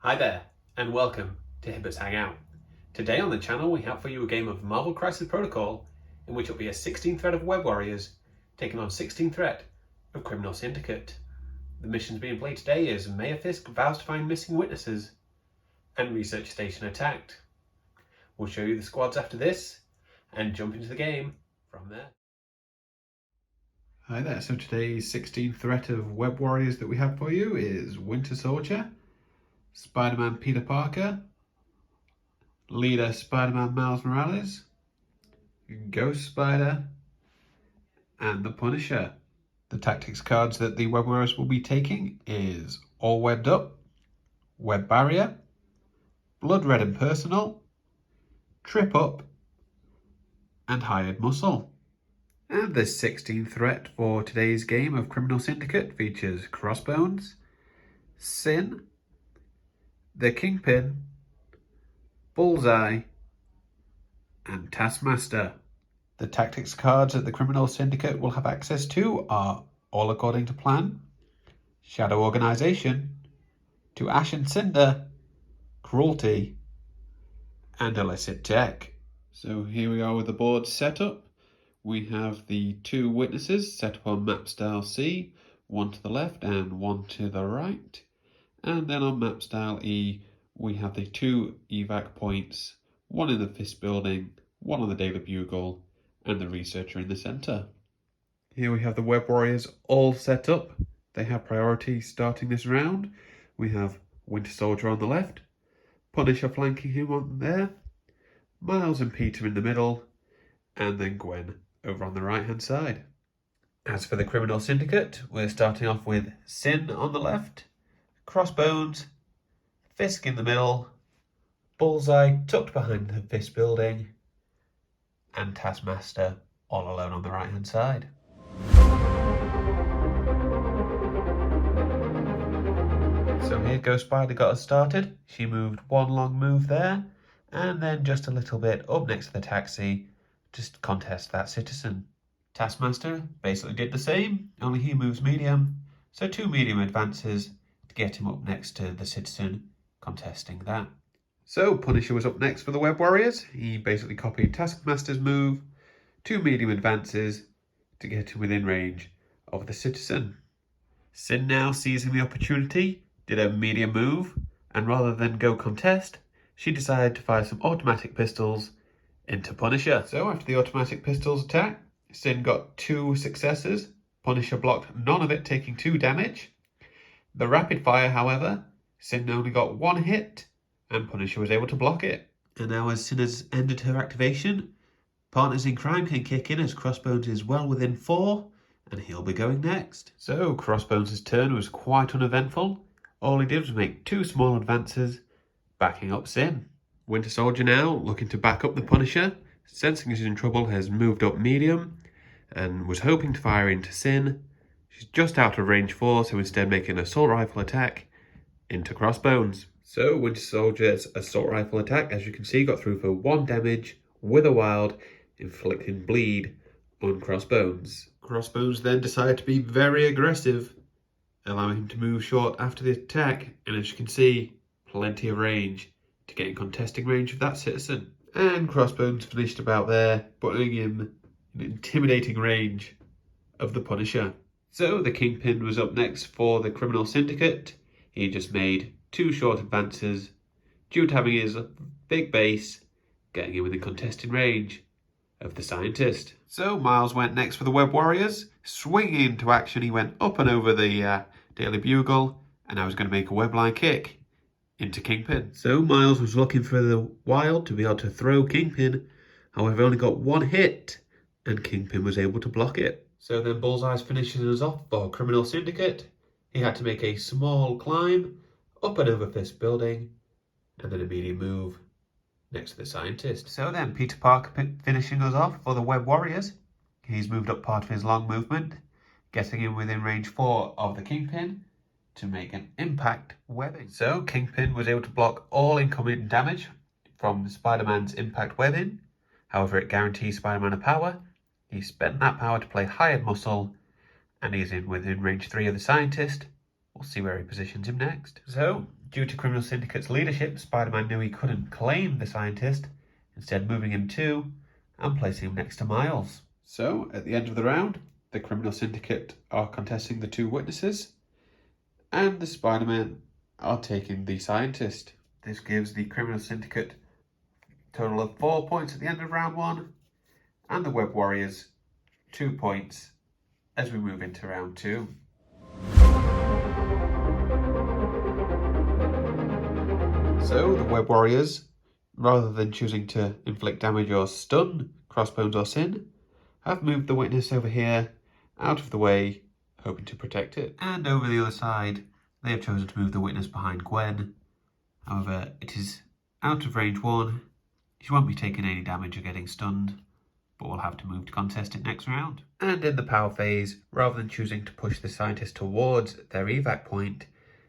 Hi there, and welcome to Hibbert's Hangout. Today on the channel we have for you a game of Marvel Crisis Protocol in which it'll be a 16 threat of Web Warriors taking on 16 threat of Criminal Syndicate. The missions being played today is Mayor Fisk vows to find missing witnesses and Research Station attacked. We'll show you the squads after this and jump into the game from there. Hi there, so today's 16 threat of Web Warriors that we have for you is Winter Soldier, Spider-Man Peter Parker, Leader Spider-Man Miles Morales, Ghost Spider, and the Punisher. The tactics cards that the Web Warriors will be taking is All Webbed Up, Web Barrier, Blood Red and Personal, Trip Up, and Hired Muscle. And the 16th threat for today's game of Criminal Syndicate features Crossbones, Sin, the Kingpin, Bullseye, and Taskmaster. The tactics cards that the Criminal Syndicate will have access to are All According to Plan, Shadow Organization, To Ash and Cinder, Cruelty, and Illicit Tech. So here we are with the board set up. We have the two witnesses set up on map style C, one to the left and one to the right. And then on map style E, we have the two evac points, one in the Fist building, one on the Daily Bugle, and the researcher in the centre. Here we have the Web Warriors all set up. They have priority starting this round. We have Winter Soldier on the left, Punisher flanking him on there, Miles and Peter in the middle, and then Gwen over on the right hand side. As for the Criminal Syndicate, we're starting off with Sin on the left, Crossbones, Fisk in the middle, Bullseye tucked behind the Fist building, and Taskmaster all alone on the right hand side. So here Ghost Spider got us started. She moved one long move there, and then just a little bit up next to the taxi to contest that citizen. Taskmaster basically did the same, only he moves medium, so two medium advances to get him up next to the citizen contesting that. So Punisher was up next for the Web Warriors. He basically copied Taskmaster's move, two medium advances to get him within range of the citizen. Sin now seizing the opportunity, did a medium move, and rather than go contest, she decided to fire some automatic pistols into Punisher. So after the automatic pistols attack, Sin got two successes. Punisher blocked none of it, taking 2 damage. The rapid fire, however, Sin only got 1 hit, and Punisher was able to block it. And now as Sin has ended her activation, Partners in Crime can kick in as Crossbones is well within 4, and he'll be going next. So Crossbones' turn was quite uneventful. All he did was make 2 small advances, backing up Sin. Winter Soldier now, looking to back up the Punisher, sensing he's in trouble, has moved up medium and was hoping to fire into Sin. She's just out of range 4, so instead making an assault rifle attack into Crossbones. So Winter Soldier's assault rifle attack, as you can see, got through for 1 damage with a wild, inflicting bleed on Crossbones. Crossbones then decided to be very aggressive, allowing him to move short after the attack, and as you can see, plenty of range to get in contesting range of that citizen. And Crossbones finished about there, putting him in intimidating range of the Punisher. So the Kingpin was up next for the Criminal Syndicate. He just made 2 short advances due to having his big base, getting him within contesting range of the Scientist. So Miles went next for the Web Warriors. Swinging into action, he went up and over the Daily Bugle, and I was going to make a webline kick into Kingpin. So Miles was looking for the wild to be able to throw Kingpin, however only got 1 hit, and Kingpin was able to block it. So then Bullseye's finishing us off for Criminal Syndicate. He had to make a small climb up and over Fist building, and then a medium move next to the Scientist. So then Peter Parker finishing us off for the Web Warriors. He's moved up part of his long movement, getting him within range 4 of the Kingpin to make an impact webbing. So Kingpin was able to block all incoming damage from Spider-Man's impact webbing. However, it guarantees Spider-Man a power. He spent that power to play Hired Muscle, and he's within range 3 of the Scientist. We'll see where he positions him next. So Due to Criminal Syndicate's leadership, Spider-Man knew he couldn't claim the scientist, instead moving him to and placing him next to Miles. So, at the end of the round, the Criminal Syndicate are contesting the two witnesses, and the Spider-Man are taking the scientist. This gives the Criminal Syndicate a total of 4 points at the end of round 1, and the Web Warriors 2 points as we move into round 2. So the Web Warriors, rather than choosing to inflict damage or stun Crossbones or Sin, have moved the witness over here out of the way, hoping to protect it. And over the other side, they have chosen to move the witness behind Gwen. However, it is out of range 1. She won't be taking any damage or getting stunned, but will have to move to contest it next round. And in the power phase, rather than choosing to push the scientist towards their evac point,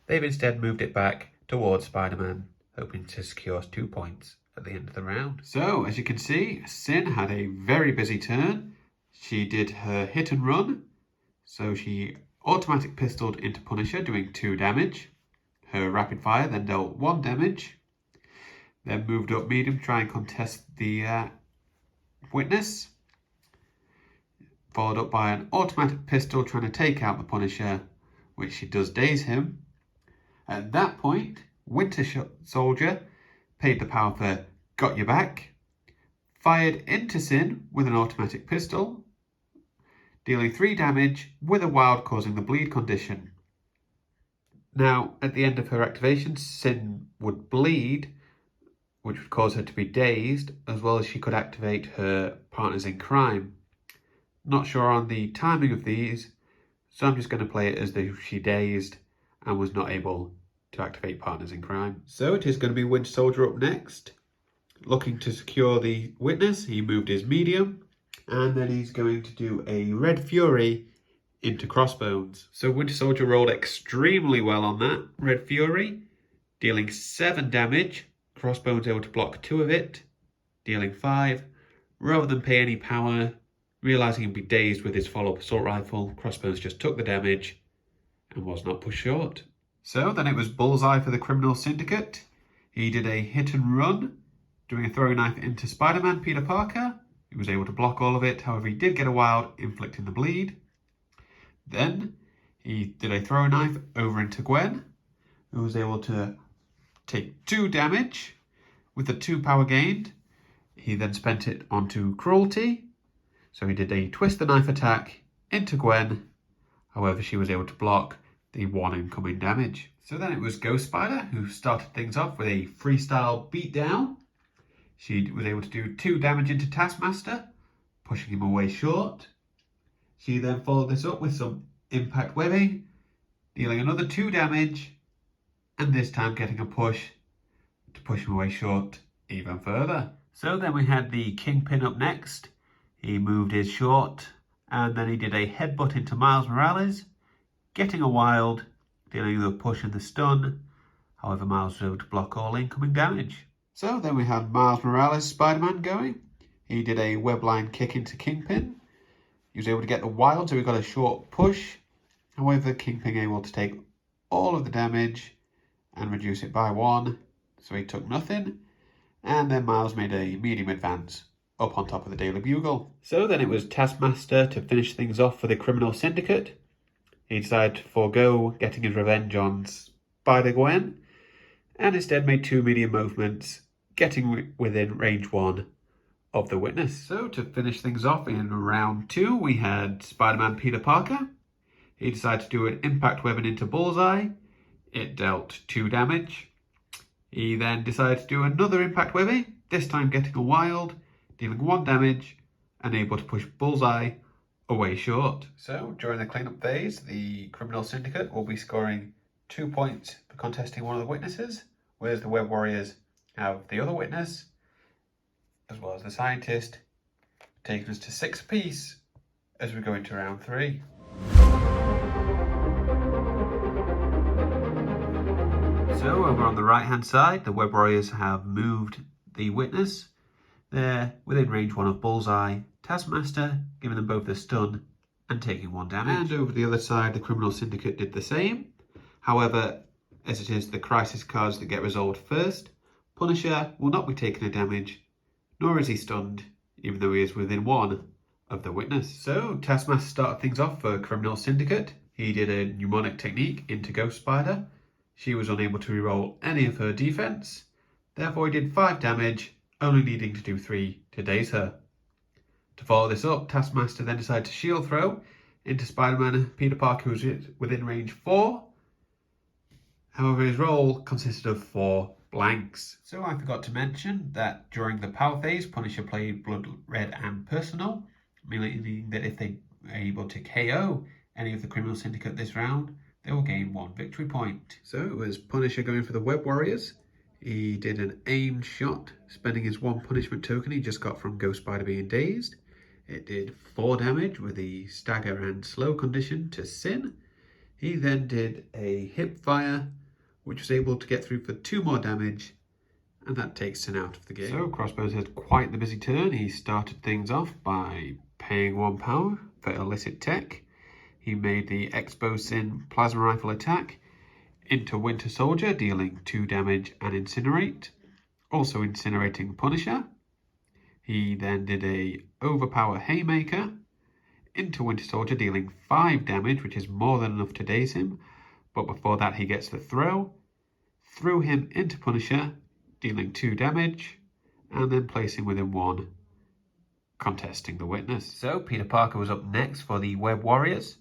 they've instead moved it back towards Spider-Man, hoping to secure 2 points at the end of the round. So, as you can see, Sin had a very busy turn. She did her hit and run, so she automatic pistoled into Punisher, doing 2 damage. Her rapid fire then dealt 1 damage. Then moved up medium to try and contest the witness. Followed up by an automatic pistol trying to take out the Punisher, which she does daze him. At that point, Winter Soldier paid the power for Got Your Back, fired into Sin with an automatic pistol, dealing 3 damage with a wild causing the bleed condition. Now, at the end of her activation, Sin would bleed, which would cause her to be dazed, as well as she could activate her partners in crime. Not sure on the timing of these, so I'm just going to play it as though she dazed and was not able to activate partners in crime. So it is going to be Winter Soldier up next. Looking to secure the witness, he moved his medium, and then he's going to do a Red Fury into Crossbones. So Winter Soldier rolled extremely well on that Red Fury, dealing 7 damage. Crossbones able to block 2 of it, dealing 5. Rather than pay any power, realising he'd be dazed with his follow-up assault rifle, Crossbones just took the damage and was not pushed short. So then it was Bullseye for the Criminal Syndicate. He did a hit and run, doing a throwing knife into Spider-Man, Peter Parker. He was able to block all of it, however he did get a wild, inflicting the bleed. Then he did a throwing knife over into Gwen, who was able to take 2 damage with the 2 power gained. He then spent it onto Cruelty, so he did a twist the knife attack into Gwen, however she was able to block the 1 incoming damage. So then it was Ghost Spider who started things off with a freestyle beatdown. She was able to do 2 damage into Taskmaster, pushing him away short. She then followed this up with some impact webbing, dealing another 2 damage, and this time getting a push to push him away short even further. So then we had the Kingpin up next. He moved his short, and then he did a headbutt into Miles Morales, getting a wild, dealing the push and the stun. However, Miles was able to block all incoming damage. So then we had Miles Morales Spider-Man going. He did a webline kick into Kingpin. He was able to get the wild, so he got a short push. However, Kingpin able to take all of the damage and reduce it by 1, so he took nothing. And then Miles made a medium advance up on top of the Daily Bugle. So then it was Taskmaster to finish things off for the Criminal Syndicate. He decided to forego getting his revenge on Spider-Gwen, and instead made 2 medium movements, getting within range 1 of the witness. So to finish things off in round 2, we had Spider-Man Peter Parker. He decided to do an impact weapon into Bullseye. It dealt 2 damage. He then decided to do another impact webbing, this time getting a wild, dealing 1 damage, and able to push Bullseye away short. So during the cleanup phase, the Criminal Syndicate will be scoring 2 points for contesting one of the witnesses, whereas the Web Warriors have the other witness, as well as the scientist, taking us to 6 apiece as we go into round 3. So over on the right hand side, the Web Warriors have moved the witness. They're within range 1 of Bullseye, Taskmaster, giving them both a stun and taking 1 damage. And over the other side, the Criminal Syndicate did the same. However, as it is the crisis cards that get resolved first, Punisher will not be taking a damage, nor is he stunned, even though he is within one of the witness. So Taskmaster started things off for Criminal Syndicate. He did a mnemonic technique into Ghost Spider. She was unable to reroll any of her defense, therefore he did 5 damage, only needing to do 3 to daze her. To follow this up, Taskmaster then decided to shield throw into Spider-Man Peter Parker, who was within range 4. However, his roll consisted of 4 blanks. So I forgot to mention that during the power phase, Punisher played Blood Red and Personal, meaning that if they are able to KO any of the Criminal Syndicate this round, they will gain 1 victory point. So it was Punisher going for the Web Warriors. He did an aimed shot, spending his 1 punishment token he just got from Ghost Spider being dazed. It did 4 damage with the stagger and slow condition to Sin. He then did a hip fire, which was able to get through for 2 more damage, and that takes Sin out of the game. So Crossbones had quite the busy turn. He started things off by paying 1 power for illicit tech. He made the Expo Sin plasma rifle attack into Winter Soldier, dealing 2 damage and incinerate, also incinerating Punisher. He then did a overpower haymaker into Winter Soldier, dealing 5 damage, which is more than enough to daze him. But before that, he gets the threw him into Punisher, dealing 2 damage, and then placing within 1, contesting the witness. So Peter Parker was up next for the Web Warriors.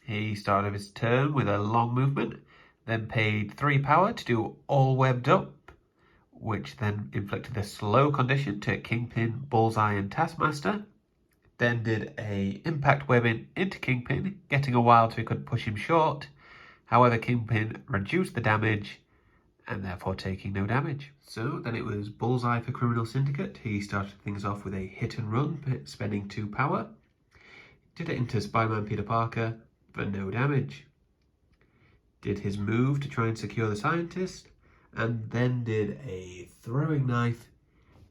He started his turn with a long movement, then paid 3 power to do all webbed up, which then inflicted a slow condition to Kingpin, Bullseye and Taskmaster. Then did a impact webbing into Kingpin, getting a while so he could push him short. However, Kingpin reduced the damage and therefore taking no damage. So then it was Bullseye for Criminal Syndicate. He started things off with a hit and run, spending 2 power. Did it into Spider-Man Peter Parker for no damage. Did his move to try and secure the scientist, and then did a throwing knife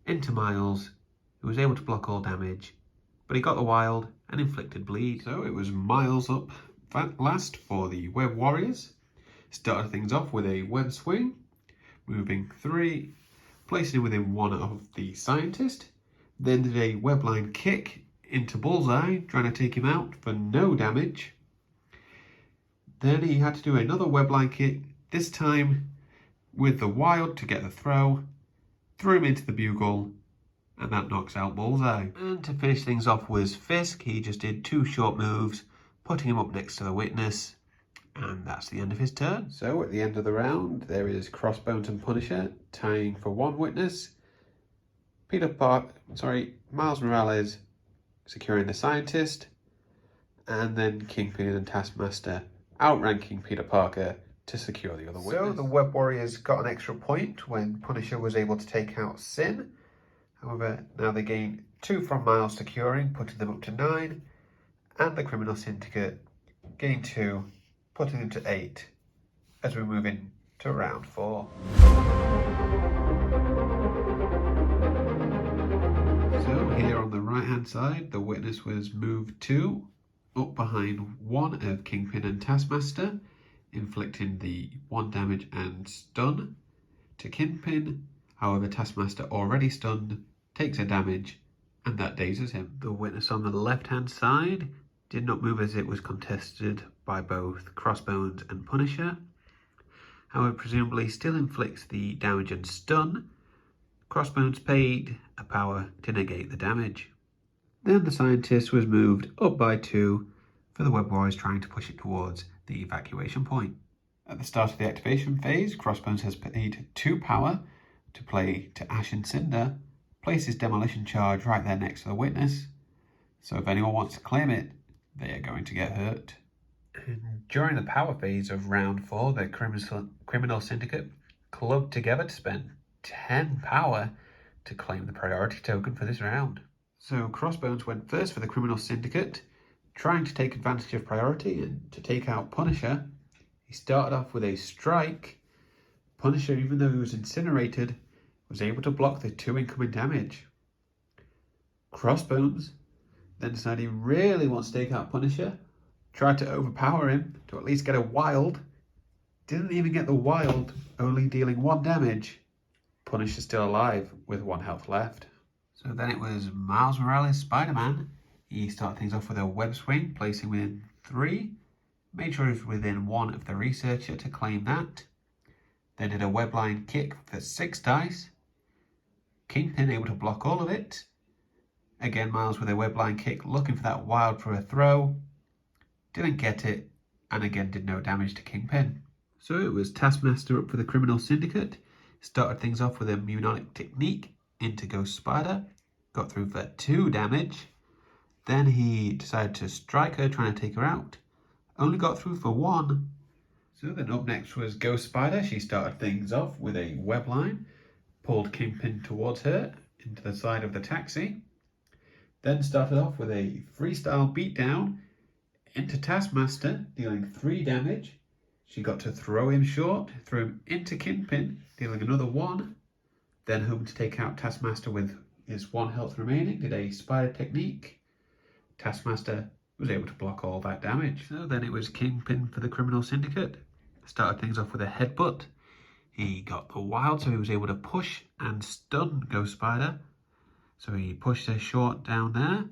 into Miles, who was able to block all damage, but he got the wild and inflicted bleed. So it was Miles up last for the Web Warriors. Started things off with a web swing, moving 3, placing him within 1 of the scientist. Then did a web line kick into Bullseye, trying to take him out for no damage. Then he had to do another web line kick, this time with the wild to get the throw, threw him into the bugle, and that knocks out Bullseye. And to finish things off was Fisk. He just did 2 short moves, putting him up next to the witness, and that's the end of his turn. So at the end of the round, there is Crossbones and Punisher tying for 1 witness. Miles Morales securing the scientist, and then Kingpin and Taskmaster outranking Peter Parker to secure the other witness. So the Web Warriors got an extra point when Punisher was able to take out Sin. However, now they gain 2 from Miles securing, putting them up to 9, and the Criminal Syndicate gain 2, putting them to 8 as we move into round 4. So here on the right hand side, the witness was moved 2, up behind 1 of Kingpin and Taskmaster, inflicting the 1 damage and stun to Kingpin. However, Taskmaster, already stunned, takes a damage, and that dazes him. The witness on the left hand side did not move as it was contested by both Crossbones and Punisher. However, presumably still inflicts the damage and stun. Crossbones paid a power to negate the damage. Then the scientist was moved up by 2 for the Web Warriors trying to push it towards the evacuation point. At the start of the activation phase, Crossbones has paid 2 power to play to Ash and Cinder, place his demolition charge right there next to the witness, so if anyone wants to claim it, they are going to get hurt. During the power phase of round 4, the Criminal Syndicate clubbed together to spend 10 power to claim the priority token for this round. So Crossbones went first for the Criminal Syndicate, trying to take advantage of priority and to take out Punisher. He started off with a strike. Punisher, even though he was incinerated, was able to block the 2 incoming damage. Crossbones then decided he really wants to take out Punisher, tried to overpower him to at least get a wild, Didn't even get the wild, only dealing 1 damage. Punisher still alive with 1 health left. So then it was Miles Morales Spider-Man. He started things off with a web swing, placing within 3. Made sure he was within 1 of the researcher to claim that. Then did a web line kick for 6 dice. Kingpin able to block all of it. Again, Miles with a web line kick, looking for that wild for a throw. Didn't get it, and again did no damage to Kingpin. So it was Taskmaster up for the Criminal Syndicate. Started things off with a Mnemonic Technique into Ghost Spider. Got through for 2 damage. Then he decided to strike her, trying to take her out. Only got through for 1. So then up next was Ghost Spider. She started things off with a web line. Pulled Kingpin towards her into the side of the taxi. Then started off with a freestyle beatdown into Taskmaster, dealing 3 damage. She got to throw him short, threw him into Kingpin, dealing another 1. Then hoping to take out Taskmaster with his 1 health remaining, did a spider technique. Taskmaster was able to block all that damage. So then it was Kingpin for the Criminal Syndicate. Started things off with a headbutt. He got the wild, so he was able to push and stun Ghost Spider. So he pushed her short down there.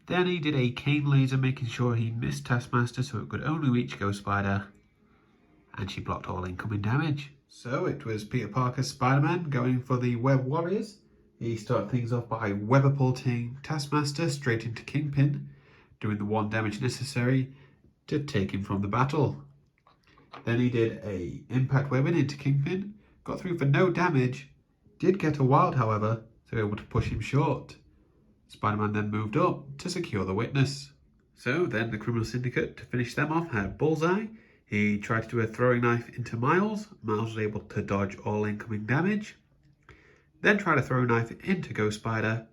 Then he did a cane laser, making sure he missed Taskmaster so it could only reach Ghost Spider. And she blocked all incoming damage. So it was Peter Parker's Spider-Man going for the Web Warriors. He started things off by web-apulting Taskmaster straight into Kingpin, doing the 1 damage necessary to take him from the battle. Then he did a impact webbing into Kingpin, got through for no damage, did get a wild however, so able to push him short. Spider-Man then moved up to secure the witness. So then the Criminal Syndicate, to finish them off, had Bullseye. He tried to do a throwing knife into Miles. Miles was able to dodge all incoming damage. Then tried a throwing knife into Ghost Spider.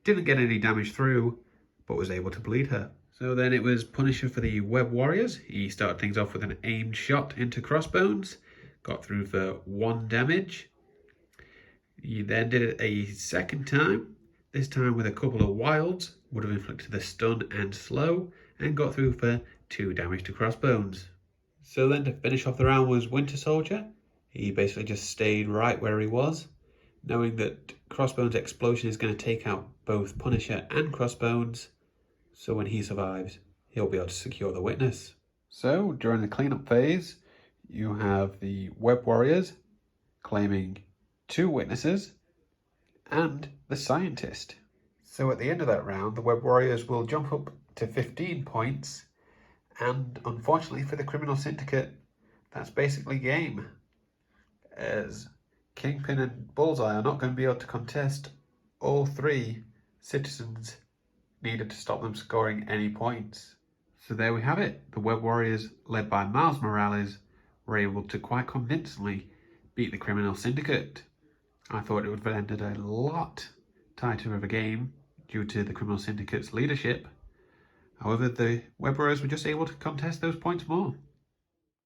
Didn't get any damage through, but was able to bleed her. So then it was Punisher for the Web Warriors. He started things off with an aimed shot into Crossbones. Got through for 1 damage. He then did it a second time. This time with a couple of wilds. Would have inflicted the stun and slow. And got through for 2 damage to Crossbones. So then to finish off the round was Winter Soldier. He basically just stayed right where he was, knowing that Crossbones' explosion is going to take out both Punisher and Crossbones. So when he survives, he'll be able to secure the witness. So during the cleanup phase, you have the Web Warriors claiming 2 witnesses and the scientist. So at the end of that round, the Web Warriors will jump up to 15 points. And unfortunately for the Criminal Syndicate, that's basically game, as Kingpin and Bullseye are not going to be able to contest all 3 citizens needed to stop them scoring any points. So there we have it. The Web Warriors, led by Miles Morales, were able to quite convincingly beat the Criminal Syndicate. I thought it would have ended a lot tighter of a game due to the Criminal Syndicate's leadership. However, the Web Warriors were just able to contest those points more.